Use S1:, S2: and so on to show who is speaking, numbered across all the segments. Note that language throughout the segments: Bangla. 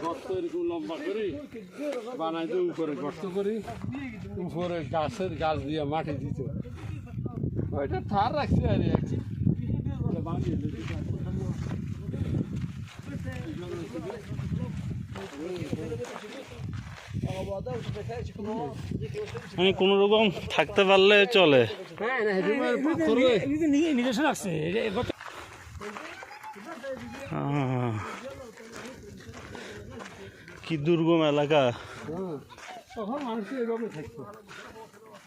S1: গর্ত এরকম লম্বা করি বানাই দিয়ে উপরে গর্ত করি, উপরে গাছ দিয়ে মাটি দিত, ওইটা থার রাখছে আর
S2: মানে কোনো রকম থাকতে পারলে চলে। কি দুর্গম এলাকা,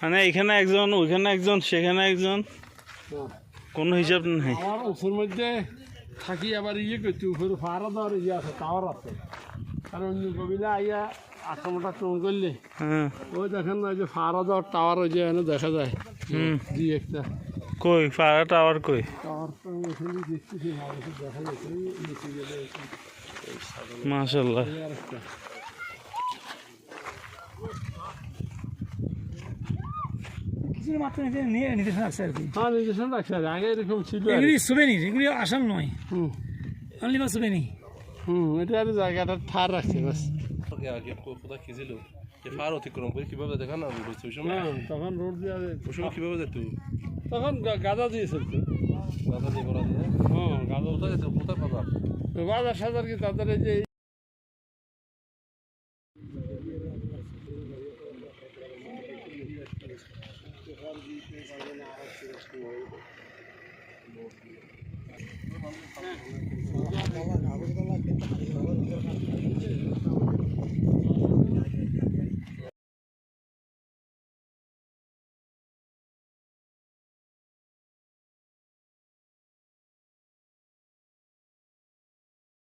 S2: মানে এখানে একজন ওইখানে একজন সেখানে একজন, কোনো হিসাব নেই।
S1: আমার উপর মধ্যে থাকি আবার ইয়ে করছি, উপরে ফাড়া দেওয়ার ইয়ে আছে, টাওয়ার আছে, কারণ কবিলা আইয়া আক্রমণটা চোর করলে ওই দেখেন ওই যে ফাড়া দেওয়ার টাওয়ার ওই যে এখানে দেখা যায় দুই একটা।
S2: কই ফাড়া টাওয়ার কই?
S1: টাওয়ারটা এখানে দেখতেছি দেখা যাচ্ছে নিচে গেলে
S2: মাশাআল্লাহ।
S1: নির্দেশন রাখছে আর কি। হ্যাঁ নির্দেশন রাখছে, আগে এরকম ছিল,
S3: এগুলি আসাম নয়, অনলি বা সুবেনি।
S1: এটা আর জায়গাটা ঠার রাখছে বাস।
S4: কোথায় খেয়েছিল ফার অতিক্রম করে কিভাবে দেখা না ওই সময়?
S1: তখন রোড দিয়ে
S4: ওই সময় কিভাবে যেত?
S1: তখন গাঁদা দিয়ে চলতো,
S4: গাঁদা দিয়ে করা দিয়ে।
S1: হ্যাঁ গাঁদা
S4: কোথায় যেত? কোথায় বাজার?
S1: বাজার সাজার কি তাদের এই যে